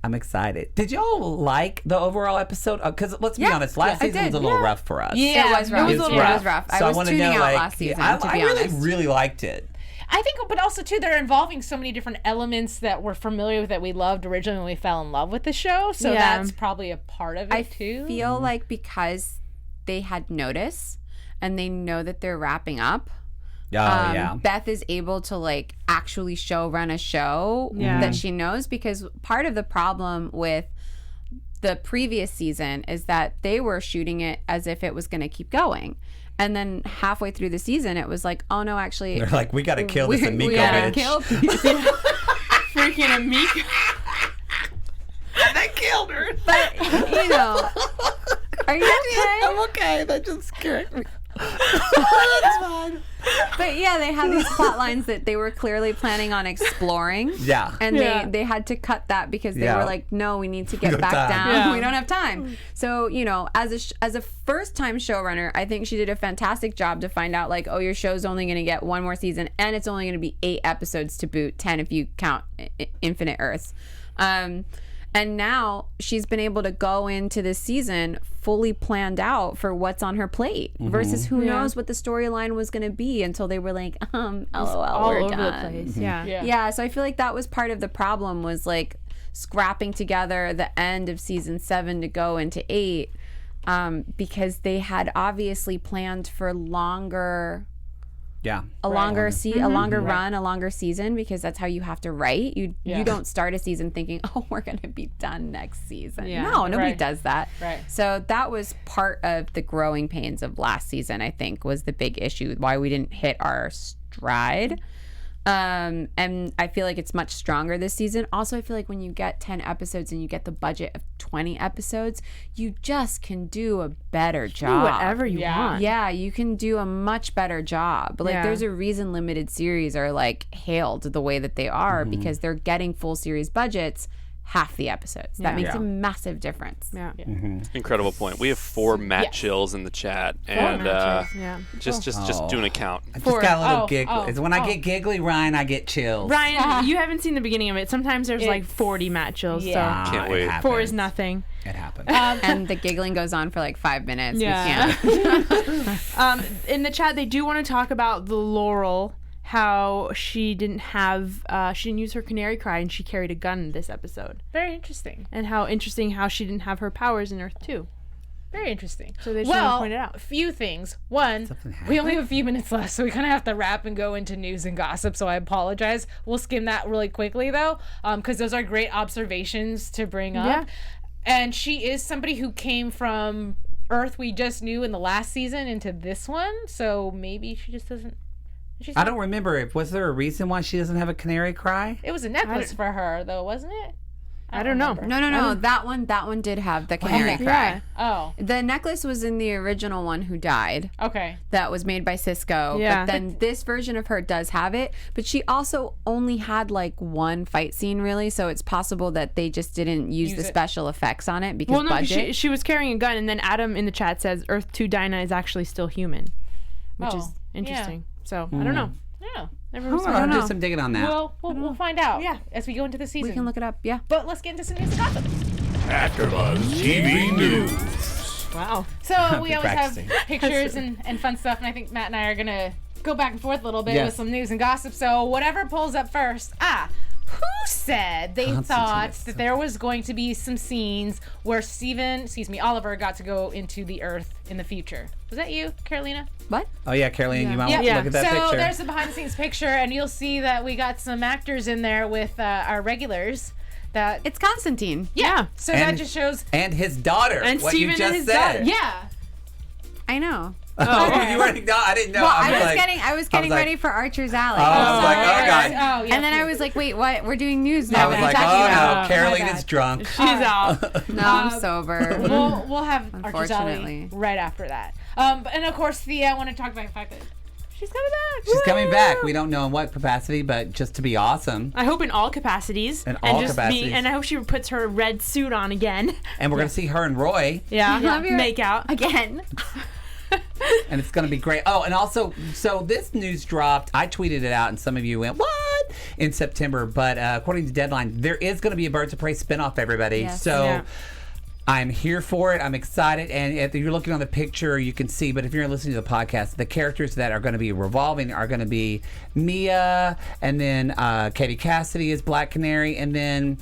I'm excited. Did y'all like the overall episode? Because let's be honest, last I season was did. a little rough for us. Yeah. It was rough. It was It was rough. I So was wanna tuning know, out like, last season, I to be really, honest. really liked it. I think, but also too, they're involving so many different elements that we're familiar with that we loved originally when we fell in love with the show. So Yeah. that's probably a part of it I too. feel like because they had notice and they know that they're wrapping up, Yeah. Beth is able to like actually run a show Yeah. that she knows, because part of the problem with the previous season is that they were shooting it as if it was going to keep going. And then halfway through the season, it was like, oh no, actually, They're like, we got to kill this Amico we gotta bitch. kill Freaking Amico. They killed her. But, you know, are you okay? I'm okay. That just scared me. But yeah, they had these plot lines that they were clearly planning on exploring. Yeah. And Yeah. they had to cut that because they Yeah. were like, no, we need to get No back time. down. Yeah. We don't have time. So, you know, as a first-time showrunner, I think she did a fantastic job to find out, like, oh, your show's only going to get one more season, and it's only going to be 8 episodes to boot, 10 if you count Infinite Earths. And now she's been able to go into this season fully planned out for what's on her plate versus who knows what the storyline was going to be until they were like, LOL, All we're over done. the place. Yeah. Yeah, so I feel like that was part of the problem, was like scrapping together the end of season 7 to go into 8, because they had obviously planned for longer Yeah. a longer run, a longer season, because that's how you have to write. You don't start a season thinking, oh, we're gonna be done next season. Yeah. No, nobody Right. does that. Right. So that was part of the growing pains of last season, I think, was the big issue, why we didn't hit our stride. And I feel like it's much stronger this season. Also, I feel like when you get 10 episodes and you get the budget of 20 episodes, you just can do a better Do job. whatever you want. Yeah, you can do a much better job. But like, Yeah. there's a reason limited series are like hailed the way that they are, because they're getting full series budgets half the episodes. That makes Yeah. a massive difference. Yeah. Incredible point. We have 4 Matt chills in the chat, and Yeah. just do an account. I just got a little Oh, giggle. oh, It's when I get giggly, Ryan, I get chills. Ryan, you haven't seen the beginning of it. Sometimes there's like 40 Matt chills. Yeah. So Can't wait. 4 is nothing. It happened. And the giggling goes on for like 5 minutes. Yeah. We can't. In the chat, they do want to talk about the Laurel, how she didn't use her canary cry and she carried a gun in this episode. Very interesting. And how interesting how she didn't have her powers in Earth 2. Very interesting. So they just want to point it out. A few things. One, we only have a few minutes left, so we kind of have to wrap and go into news and gossip, so I apologize. We'll skim that really quickly, though, because those are great observations to bring up. Yeah. And she is somebody who came from Earth we just knew in the last season into this one, so maybe she just doesn't... I don't remember. Was there a reason why she doesn't have a canary cry? It was a necklace for her, though, wasn't it? I don't know. No. That one did have the canary cry. Oh. The necklace was in the original one who died. Okay. That was made by Cisco. Yeah. But then this version of her does have it. But she also only had like one fight scene, really. So it's possible that they just didn't use the special effects on it because budget. She was carrying a gun, and then Adam in the chat says Earth 2 Dinah is actually still human, which is interesting. So I don't know. Yeah. I'll do some digging on that. We'll find out as we go into the season. We can look it up, yeah. But let's get into some news and gossip. AfterBuzz TV News. Wow. So we always have pictures and fun stuff, and I think Matt and I are going to go back and forth a little bit with some news and gossip. So whatever pulls up first. Who said they thought that there was going to be some scenes where Oliver got to go into the Earth in the future? Was that you, Carolina? What? Oh, yeah, Carolina, you might want to look at that picture. So there's a behind-the-scenes picture, and you'll see that we got some actors in there with our regulars. It's Constantine. Yeah. So that just shows... And his daughter, and what Stephen you just and his said. daughter. Yeah. I know. Oh, you weren't? No, I didn't know. Well, I was getting ready for Archer's Alley. I was like, oh, God. Oh, yeah. And then I was like, wait, what? We're doing news now. I was What are you like, talking oh, about? no, Carolina's drunk. She's out. No, I'm sober. We'll have Archer's Alley Unfortunately. right after that. And of course, I want to talk about the fact that she's coming back. She's coming back. We don't know in what capacity, but just to be awesome. I hope in all capacities. In all capacities. And I hope she puts her red suit on again. And we're going to see her and Roy. Yeah. Love your- Make out. Again. And it's going to be great. Oh, and also, so this news dropped. I tweeted it out, and some of you went, what? In September. But according to Deadline, there is going to be a Birds of Prey spinoff, everybody. Yes. So I'm here for it. I'm excited. And if you're looking on the picture, you can see. But if you're listening to the podcast, the characters that are going to be revolving are going to be Mia, and then Katie Cassidy is Black Canary, and then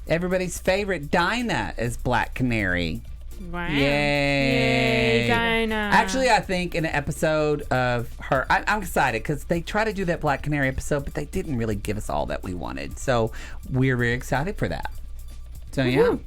everybody's favorite Dinah is Black Canary. Wow. Yay. Dinah. Actually, I think in an episode of her, I'm excited because they try to do that Black Canary episode, but they didn't really give us all that we wanted. So we're very excited for that. So yeah.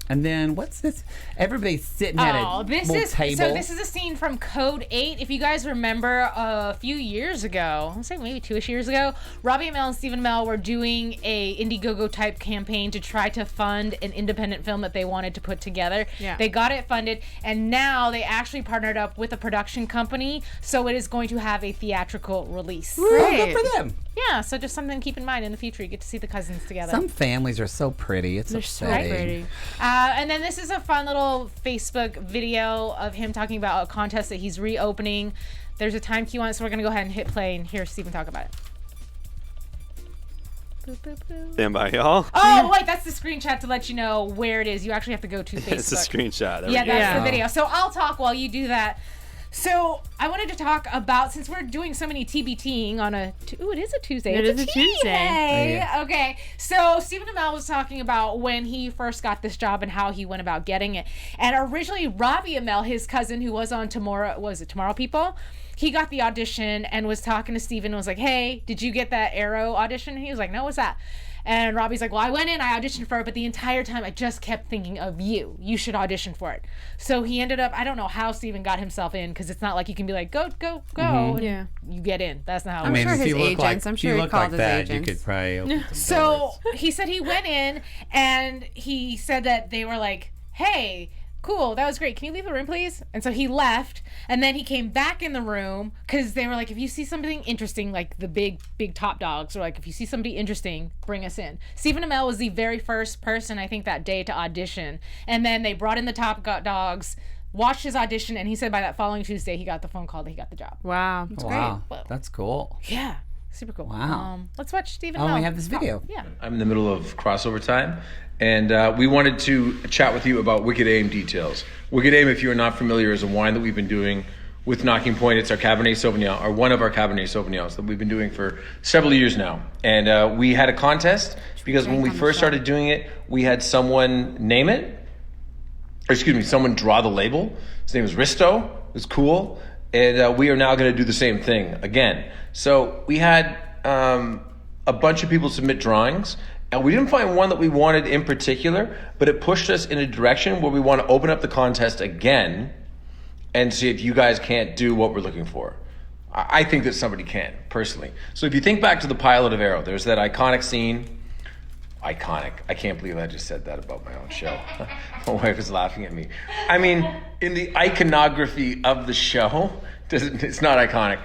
And then what's this? Everybody's sitting at a little table. So this is a scene from Code 8. If you guys remember a few years ago, I'll say maybe 2-ish years ago, Robbie Amell and Stephen Amell were doing a Indiegogo type campaign to try to fund an independent film that they wanted to put together. Yeah. They got it funded, and now they actually partnered up with a production company, so it is going to have a theatrical release. Oh, good for them. Yeah, so just something to keep in mind in the future. You get to see the cousins together. Some families are so pretty. It's They're so upsetting. pretty. And then this is a fun little Facebook video of him talking about a contest that he's reopening. There's a time cue on it, so we're going to go ahead and hit play and hear Stephen talk about it. Boop, boop, boop. Stand by, y'all. Oh, wait, that's the screenshot to let you know where it is. You actually have to go to Facebook. It's a screenshot. There Yeah, we go. that's the video. So I'll talk while you do that. So I wanted to talk about, since we're doing so many TBTing on it is a Tuesday. It It's is a Tuesday. Yeah. Okay. So Stephen Amell was talking about when he first got this job and how he went about getting it. And originally Robbie Amell, his cousin who was on Tomorrow People? He got the audition and was talking to Stephen and was like, hey, did you get that Arrow audition? And he was like, no, what's that? And Robbie's like, well, I went in, I auditioned for it, but the entire time I just kept thinking of you. You should audition for it. So he ended up, I don't know how Stephen got himself in, because it's not like you can be like, go, and Yeah. you get in. That's not how it I'm works. sure if his you look agents- like, I'm if sure you he look called like his that, agents. you could probably open some So doors. he said he went in and he said that they were like, hey, cool, that was great. Can you leave the room, please? And so he left, and then he came back in the room because they were like, if you see something interesting, like the big top dogs, or like, if you see somebody interesting, bring us in. Stephen Amell was the very first person, I think, that day to audition. And then they brought in the top dogs, watched his audition, and he said by that following Tuesday, he got the phone call that he got the job. Wow. Wow, that's cool. Yeah. Super cool. Wow. Let's watch Stephen Oh, Amell we have this talk. video. Yeah. I'm in the middle of crossover time, and we wanted to chat with you about Wicked Aim details. Wicked Aim, if you are not familiar, is a wine that we've been doing with Knocking Point. It's our Cabernet Sauvignon, or one of our Cabernet Sauvignons that we've been doing for several years now. And we had a contest because when we first started doing it, we had someone name it, or excuse me, someone draw the label. His name was Risto. It was cool. And we are now going to do the same thing again. So we had a bunch of people submit drawings, and we didn't find one that we wanted in particular, but it pushed us in a direction where we want to open up the contest again and see if you guys can't do what we're looking for. I think that somebody can, personally. So if you think back to the pilot of Arrow, there's that iconic scene. Iconic. I can't believe I just said that about my own show. My wife is laughing at me. I mean, in the iconography of the show, it's not iconic.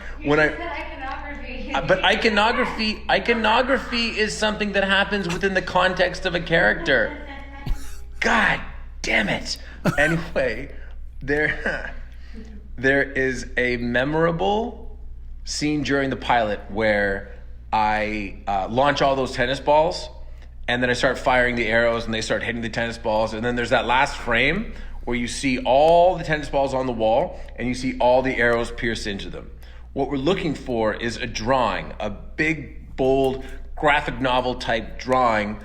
But iconography is something that happens within the context of a character. God damn it. Anyway, there is a memorable scene during the pilot where I launch all those tennis balls, and then I start firing the arrows and they start hitting the tennis balls. And then there's that last frame where you see all the tennis balls on the wall and you see all the arrows pierce into them. What we're looking for is a drawing, a big, bold, graphic novel type drawing,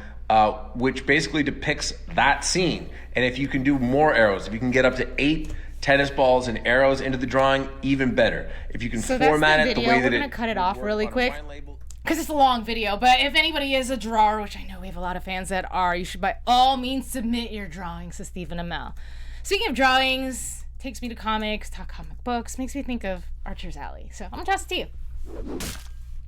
which basically depicts that scene. And if you can do more arrows, if you can get up to 8 tennis balls and arrows into the drawing, even better. If you can format it the way that we're going to cut it off really quick because it's a long video. But if anybody is a drawer, which I know we have a lot of fans that are, you should by all means submit your drawings to Stephen Amell. Speaking of drawings, takes me to comics, talk comic books, makes me think of Archer's Alley. So I'm going to toss it to you.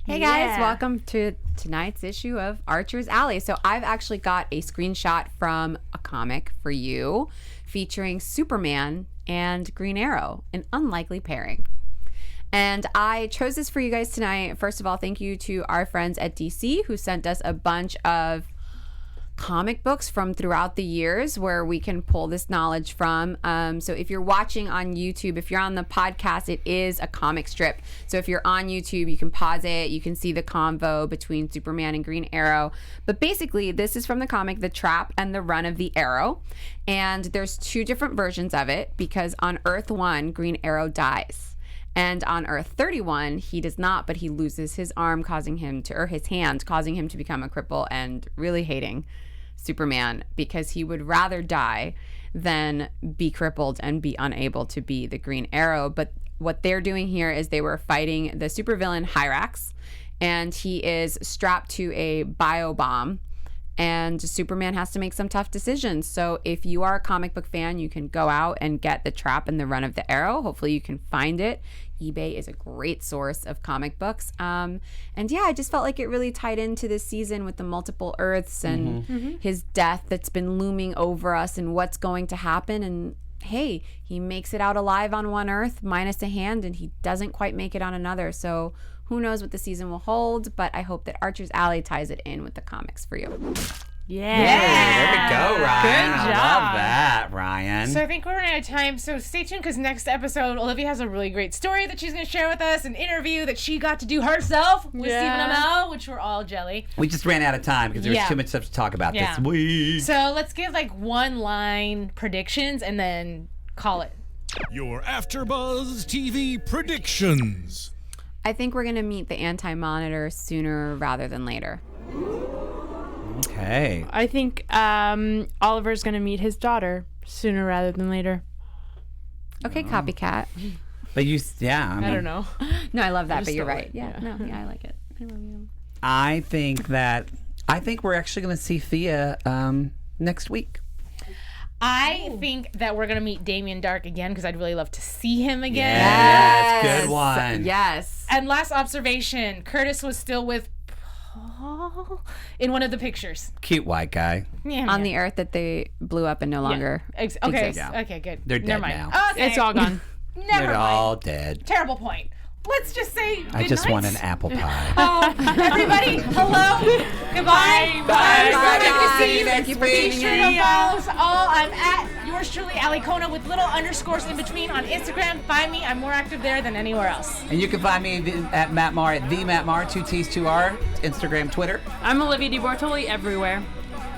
Hey guys, welcome to tonight's issue of Archer's Alley. So I've actually got a screenshot from a comic for you featuring Superman and Green Arrow, an unlikely pairing. And I chose this for you guys tonight. First of all, thank you to our friends at DC who sent us a bunch of comic books from throughout the years where we can pull this knowledge from. So if you're watching on YouTube, if you're on the podcast, it is a comic strip. So if you're on YouTube, you can pause it. You can see the convo between Superman and Green Arrow. But basically, this is from the comic The Trap and the Run of the Arrow. And there's 2 different versions of it because on Earth 1, Green Arrow dies. And on Earth 31, he does not, but he loses his arm, causing him to, or his hand, causing him to become a cripple and really hating Superman because he would rather die than be crippled and be unable to be the Green Arrow. But what they're doing here is they were fighting the supervillain Hyrax, and he is strapped to a biobomb, and Superman has to make some tough decisions. So if you are a comic book fan, you can go out and get The Trap and the Run of the Arrow. Hopefully you can find it. eBay is a great source of comic books. And yeah, I just felt like it really tied into this season with the multiple Earths and his death that's been looming over us and what's going to happen. And hey, he makes it out alive on one Earth minus a hand, and he doesn't quite make it on another. So who knows what the season will hold, but I hope that Archer's Alley ties it in with the comics for you. Yeah. There we go, Ryan. Good job. I love that, Ryan. So I think we're running out of time, so stay tuned because next episode, Olivia has a really great story that she's going to share with us, an interview that she got to do herself with Stephen Amell, which we're all jelly. We just ran out of time because there was too much stuff to talk about this week. So let's give like one-line predictions and then call it. Your AfterBuzz TV predictions. I think we're going to meet the anti-monitor sooner rather than later. Okay. I think Oliver's going to meet his daughter sooner rather than later. Okay, copycat. But you, I mean, I don't know. No, I love that, just but you're stole right. it. Yeah, I like it. I love you. I think we're actually going to see Thea next week. I think that we're going to meet Damien Dark again because I'd really love to see him again. Yes, good one. Yes. And last observation, Curtis was still with Paul in one of the pictures. Cute white guy. Yeah, On the Earth that they blew up and no longer okay, exists. okay, good. They're dead Never mind. now. Okay. It's all gone. Never They're mind. all dead. Terrible point. Let's just say I just good want night. an apple pie. Everybody, hello, goodbye. Bye. Good to Bye. see you. Thank you for Be tuning sure in. to follow us all. I'm at yours truly, Alikona, with little underscores in between on Instagram. Find me. I'm more active there than anywhere else. And you can find me at Matt Marr, at the Matt Marr, 2 T's, 2 R, Instagram, Twitter. I'm Olivia deBertoli everywhere.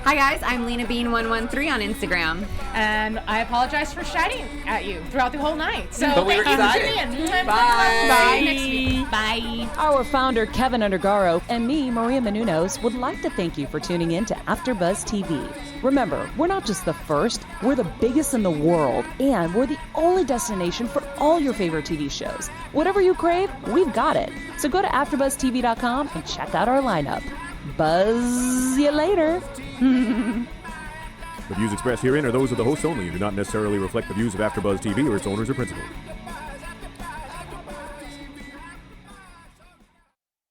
Hi guys, I'm Lena Bean113 on Instagram. And I apologize for shouting at you throughout the whole night. So But we were thank you for excited. tuning in. Bye. Bye. Next week. Bye. Our founder, Kevin Undergaro, and me, Maria Menounos, would like to thank you for tuning in to AfterBuzz TV. Remember, we're not just the first, we're the biggest in the world, and we're the only destination for all your favorite TV shows. Whatever you crave, we've got it. So go to AfterBuzzTV.com and check out our lineup. Buzz you later. The views expressed herein are those of the hosts only and do not necessarily reflect the views of AfterBuzz TV or its owners or principals.